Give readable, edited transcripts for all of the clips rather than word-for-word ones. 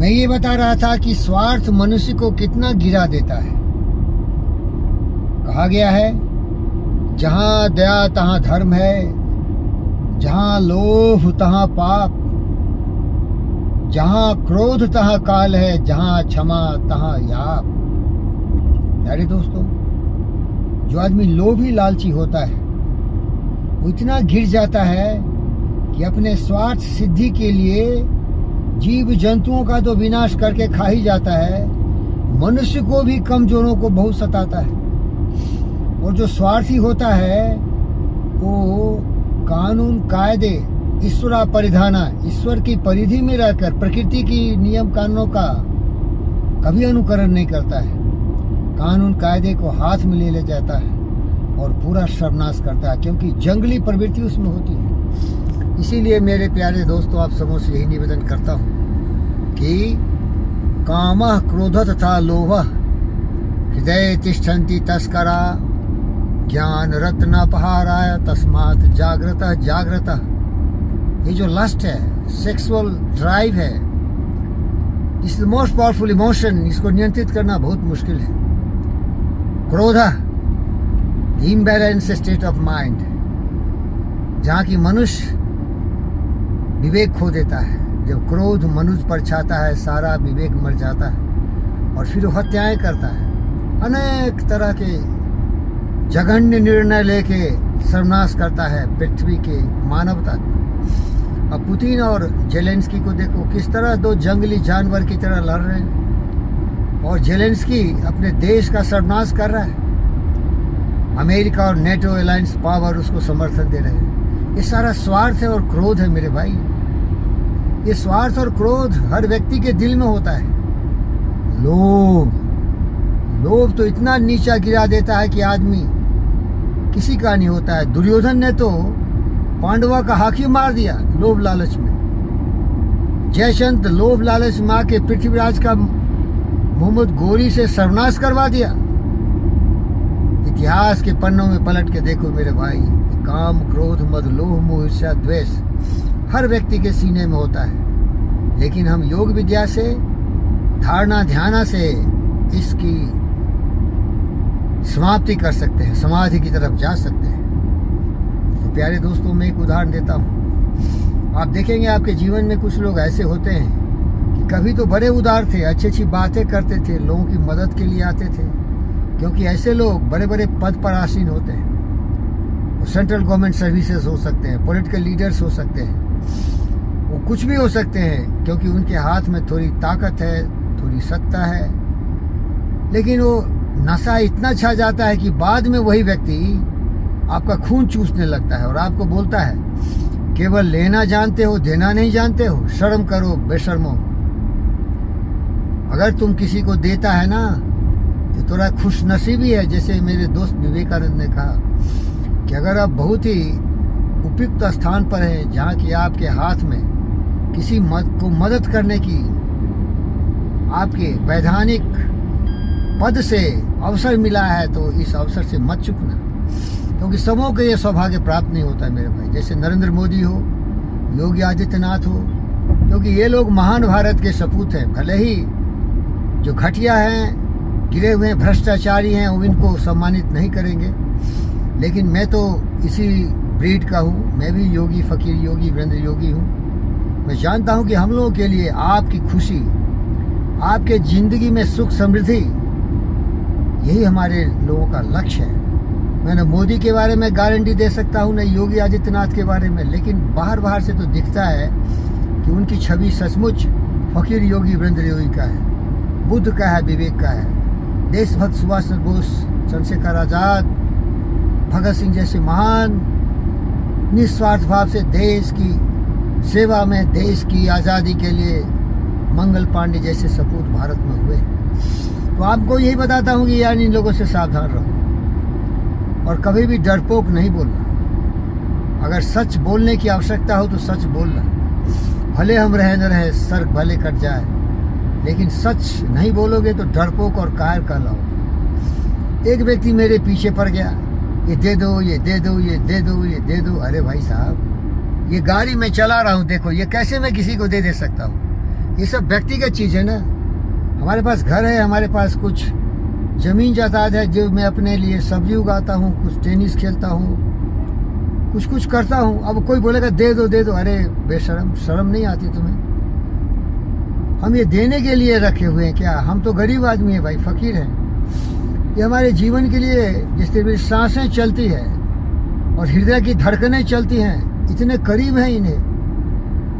मैं ये बता रहा था कि स्वार्थ मनुष्य को कितना गिरा देता है। कहा गया है, जहाँ दया तहाँ धर्म है, जहाँ लोभ तहाँ पाप, जहाँ क्रोध तहाँ काल है, जहाँ क्षमा तहाँ याप। प्यारे दोस्तों, जो आदमी लोभी लालची होता है वो इतना गिर जाता है कि अपने स्वार्थ सिद्धि के लिए जीव जंतुओं का तो विनाश करके खा ही जाता है, मनुष्य को भी कमजोरों को बहुत सताता है। और जो स्वार्थी होता है वो कानून कायदे ईश्वरा परिधाना, ईश्वर की परिधि में रहकर प्रकृति की नियम कानूनों का कभी अनुकरण नहीं करता है। कानून कायदे को हाथ में ले जाता है और पूरा सर्वनाश करता है, क्योंकि जंगली प्रवृत्ति उसमें होती है। इसीलिए मेरे प्यारे दोस्तों, आप सबों से यही निवेदन करता हूँ कि कामः क्रोधः तथा लोभः हृदये तिष्ठन्ति तस्करा, ज्ञान रत्नापहाराय तस्मात् जागृतः जागृतः। ये जो लस्ट है, सेक्सुअल ड्राइव है, इस मोस्ट पावरफुल इमोशन, इसको नियंत्रित करना बहुत मुश्किल है। क्रोध, इम्बैलेंस स्टेट ऑफ माइंड, जहाँ की मनुष्य विवेक खो देता है। जब क्रोध मनुष्य पर छाता है, सारा विवेक मर जाता है और फिर वो हत्याएं करता है, अनेक तरह के जघन्य निर्णय लेके सर्वनाश करता है पृथ्वी के मानवता को। अब पुतिन और जेलेंस्की को देखो, किस तरह दो जंगली जानवर की तरह लड़ रहे हैं और जेलेंस्की अपने देश का सर्वनाश कर रहा है। अमेरिका और नेटो अलायंस पावर उसको समर्थन दे रहे हैं। ये सारा स्वार्थ है और क्रोध है मेरे भाई। ये स्वार्थ और क्रोध हर व्यक्ति के दिल में होता है। लोभ तो इतना नीचा गिरा देता है कि आदमी किसी का नहीं होता है। दुर्योधन ने तो पांडवा का हाथी मार दिया लोभ लालच में। जयचंद लोभ लालच माँ के पृथ्वीराज का मोहम्मद गोरी से सर्वनाश करवा दिया। इतिहास के पन्नों में पलट के देखो मेरे भाई, काम क्रोध मद लोभ मोह ईर्ष्या द्वेष हर व्यक्ति के सीने में होता है। लेकिन हम योग विद्या से, धारणा ध्यान से इसकी समाप्ति कर सकते हैं, समाधि की तरफ जा सकते हैं। तो प्यारे दोस्तों, मैं एक उदाहरण देता हूँ। आप देखेंगे आपके जीवन में कुछ लोग ऐसे होते हैं कि कभी तो बड़े उदार थे, अच्छी अच्छी बातें करते थे, लोगों की मदद के लिए आते थे, क्योंकि ऐसे लोग बड़े बड़े पद पर आसीन होते हैं। वो सेंट्रल गवर्नमेंट सर्विसेज हो सकते हैं, पॉलिटिकल लीडर्स हो सकते हैं, वो कुछ भी हो सकते हैं, क्योंकि उनके हाथ में थोड़ी ताकत है, थोड़ी सत्ता है। लेकिन वो नशा इतना छा जाता है कि बाद में वही व्यक्ति आपका खून चूसने लगता है और आपको बोलता है, केवल लेना जानते हो, देना नहीं जानते हो, शर्म करो बेशर्मो। अगर तुम किसी को देता है ना तो थोड़ा खुशनसीबी है। जैसे मेरे दोस्त विवेकानंद ने कहा कि अगर आप बहुत ही उपयुक्त स्थान पर हैं, जहाँ की आपके हाथ में किसी को मदद करने की आपके वैधानिक पद से अवसर मिला है, तो इस अवसर से मत चूकना, क्योंकि सबों को ये सौभाग्य प्राप्त नहीं होता है मेरे भाई। जैसे नरेंद्र मोदी हो, योगी आदित्यनाथ हो, क्योंकि ये लोग महान भारत के सपूत हैं। भले ही जो घटिया हैं, गिरे हुए भ्रष्टाचारी हैं, वो इनको सम्मानित नहीं करेंगे, लेकिन मैं तो इसी ब्रीड का हूँ। मैं भी योगी, फकीर योगी, वीरेंद्र योगी हूँ। मैं जानता हूँ कि हम लोगों के लिए आपकी खुशी, आपके जिंदगी में सुख समृद्धि, यही हमारे लोगों का लक्ष्य है। मैं न मोदी के बारे में गारंटी दे सकता हूँ, न योगी आदित्यनाथ के बारे में, लेकिन बाहर से तो दिखता है कि उनकी छवि सचमुच फकीर योगी, वीरेंद्र योगी का है, बुद्ध का है, विवेक का है। देशभक्त सुभाष चंद्र बोस, चंद्रशेखर आजाद, भगत सिंह जैसे महान निस्वार्थ भाव से देश की सेवा में, देश की आज़ादी के लिए मंगल पांडे जैसे सपूत भारत में हुए। तो आपको यही बताता हूँ कि यार इन लोगों से सावधान रहो और कभी भी डरपोक नहीं बोलना। अगर सच बोलने की आवश्यकता हो तो सच बोलना, भले हम रहे न रहे, सर भले कट जाए, लेकिन सच नहीं बोलोगे तो डरपोक और कायर कहलाओगे। एक व्यक्ति मेरे पीछे पड़ गया, ये दे दो, ये दे दो, ये दे दो, ये दे दो। अरे भाई साहब, ये गाड़ी मैं चला रहा हूँ, देखो ये कैसे मैं किसी को दे सकता हूँ? ये सब व्यक्तिगत चीज़ है ना। हमारे पास घर है, हमारे पास कुछ ज़मीन जायदाद है जो मैं अपने लिए सब्जी उगाता हूँ, कुछ टेनिस खेलता हूँ, कुछ करता हूँ। अब कोई बोलेगा दे दो, अरे बेशरम, शर्म नहीं आती तुम्हें? हम ये देने के लिए रखे हुए हैं क्या? हम तो गरीब आदमी है भाई, फकीर हैं। ये हमारे जीवन के लिए जिस तरह सांसें चलती है और हृदय की धड़कनें चलती हैं, इतने करीब हैं इन्हें।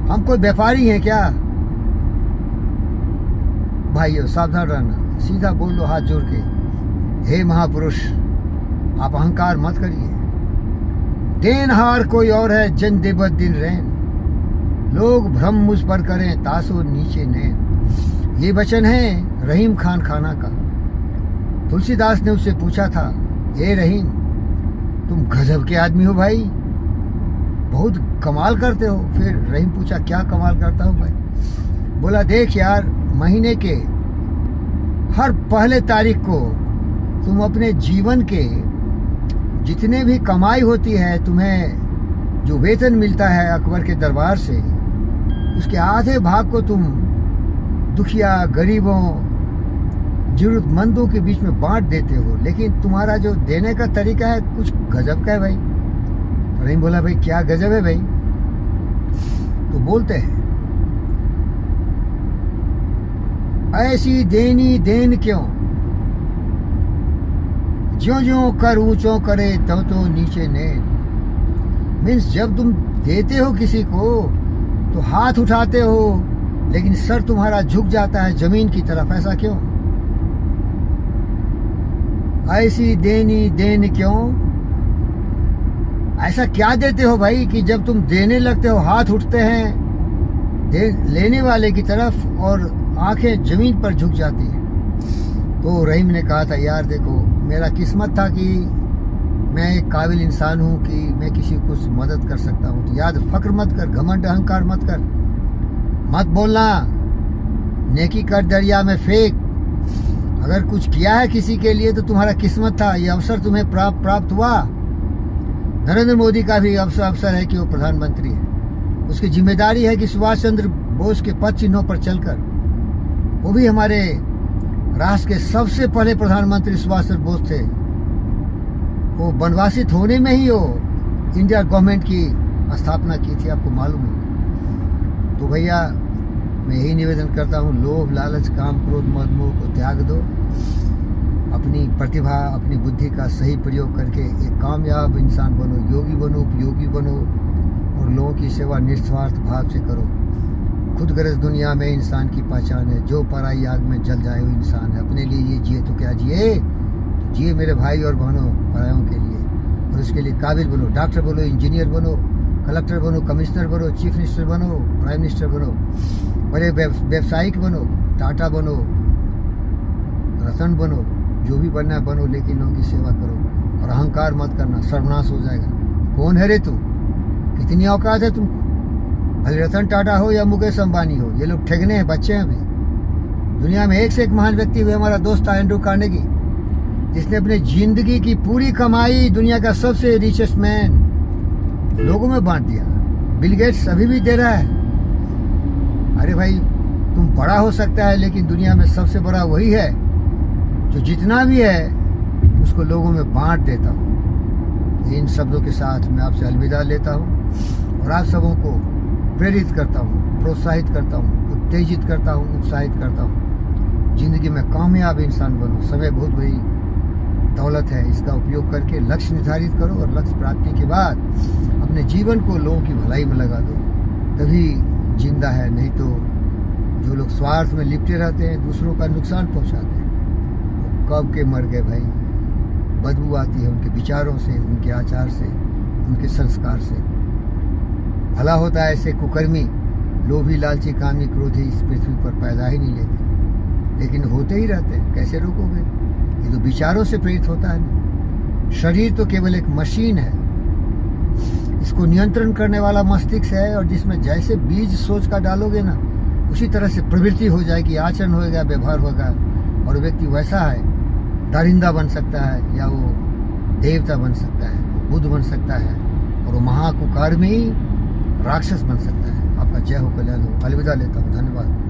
हम कोई व्यापारी हैं क्या? भाइयों सावधान रहना, सीधा बोल लो हाथ जोड़ के, हे महापुरुष आप अहंकार मत करिए। देनहार कोई और है, जन देवत दिन रैन, लोग भ्रम मुझ पर करें, तासो नीचे नैन। ये वचन है रहीम खान खाना का। तुलसीदास ने उससे पूछा था, ए रहीम तुम गजब के आदमी हो भाई, बहुत कमाल करते हो। फिर रहीम पूछा, क्या कमाल करता हूँ भाई? बोला, देख यार, महीने के हर पहले तारीख को तुम अपने जीवन के जितने भी कमाई होती है, तुम्हें जो वेतन मिलता है अकबर के दरबार से, उसके आधे भाग को तुम दुखिया, गरीबों, जरूरतमंदों के बीच में बांट देते हो। लेकिन तुम्हारा जो देने का तरीका है कुछ गजब का है भाई। रहीम बोला, भाई क्या गजब है भाई? तो बोलते हैं, ऐसी देनी देन क्यों, ज्यों ज्यों कर ऊंचों करे तो नीचे नैन। मीन्स जब तुम देते हो किसी को तो हाथ उठाते हो, लेकिन सर तुम्हारा झुक जाता है जमीन की तरफ। ऐसा क्यों? ऐसी देनी देन क्यों, ऐसा क्या देते हो भाई कि जब तुम देने लगते हो हाथ उठते हैं लेने वाले की तरफ और आंखें जमीन पर झुक जाती है? तो रहीम ने कहा था, यार देखो, मेरा किस्मत था कि मैं एक काबिल इंसान हूँ कि मैं किसी को कुछ मदद कर सकता हूँ। तो याद, फक्र मत कर, घमंड अहंकार मत कर, मत बोलना नेकी कर दरिया में फेंक। अगर कुछ किया है किसी के लिए तो तुम्हारा किस्मत था, ये अवसर तुम्हें प्राप्त हुआ। नरेंद्र मोदी का भी अवसर है कि वो प्रधानमंत्री है, उसकी जिम्मेदारी है कि सुभाष चंद्र बोस के पद चिन्हों पर चलकर, वो भी हमारे राष्ट्र के सबसे पहले प्रधानमंत्री सुभाष चंद्र बोस थे। वो वनवासित होने में ही वो इंडिया गवर्नमेंट की स्थापना की थी, आपको मालूम है। तो भैया मैं यही निवेदन करता हूँ, लोभ लालच काम क्रोध मद मोह को त्याग दो। अपनी प्रतिभा, अपनी बुद्धि का सही प्रयोग करके एक कामयाब इंसान बनो, योगी बनो, उपयोगी बनो और लोगों की सेवा निस्वार्थ भाव से करो। खुद गरज दुनिया में इंसान की पहचान है, जो पराई आग में जल जाए वो इंसान है। अपने लिए ये जिए तो क्या जिए, तो जिए मेरे भाई और बहनों, परायों के लिए। और उसके लिए काबिल बनो, डॉक्टर बनो, इंजीनियर बनो, कलेक्टर बनो, कमिश्नर बनो, चीफ मिनिस्टर बनो, प्राइम मिनिस्टर बनो, बड़े व्यवसायिक बनो, टाटा बनो, रतन बनो, जो भी बनना है बनो, लेकिन लोगों की सेवा करो और अहंकार मत करना, सर्वनाश हो जाएगा। कौन है रे तू? कितनी औकात है तुमको? भले रतन टाटा हो या मुकेश अंबानी हो, ये लोग ठगने हैं, बच्चे हैं अभी। दुनिया में एक से एक महान व्यक्ति हुए। हमारा दोस्त था एंड्रू कार्नेगी, जिसने अपनी जिंदगी की पूरी कमाई, दुनिया का सबसे रिचेस्ट मैन, लोगों में बांट दिया। बिल गेट्स अभी भी दे रहा है। अरे भाई, तुम बड़ा हो सकता है लेकिन दुनिया में सबसे बड़ा वही है जो जितना भी है उसको लोगों में बांट देता हूँ। इन शब्दों के साथ मैं आपसे अलविदा लेता हूँ और आप सबों को प्रेरित करता हूँ, प्रोत्साहित करता हूँ, उत्तेजित करता हूँ, उत्साहित करता हूँ। जिंदगी में कामयाब इंसान बनो। समय बहुत बड़ी दौलत है, इसका उपयोग करके लक्ष्य निर्धारित करो और लक्ष्य प्राप्ति के बाद अपने जीवन को लोगों की भलाई में लगा दो, तभी जिंदा है। नहीं तो जो लोग स्वार्थ में लिपटे रहते हैं, दूसरों का नुकसान पहुंचाते हैं, वो कब के मर गए भाई। बदबू आती है उनके विचारों से, उनके आचार से, उनके संस्कार से। भला होता है ऐसे कुकर्मी, लोभी, लालची, कामी, क्रोधी इस पृथ्वी पर पैदा ही नहीं लेते, लेकिन होते ही रहते हैं। कैसे रोकोगे? ये तो विचारों से प्रेरित होता है। शरीर तो केवल एक मशीन है, इसको नियंत्रण करने वाला मस्तिष्क है, और जिसमें जैसे बीज सोच का डालोगे ना, उसी तरह से प्रवृत्ति हो जाएगी, आचरण होगा, व्यवहार होगा, और व्यक्ति वैसा है, दरिंदा बन सकता है या वो देवता बन सकता है, वो बुद्ध बन सकता है, और वो महाकुकर्मी राक्षस बन सकता है। आपका जय हो, कल्याण हो। अलविदा लेता हूँ, धन्यवाद।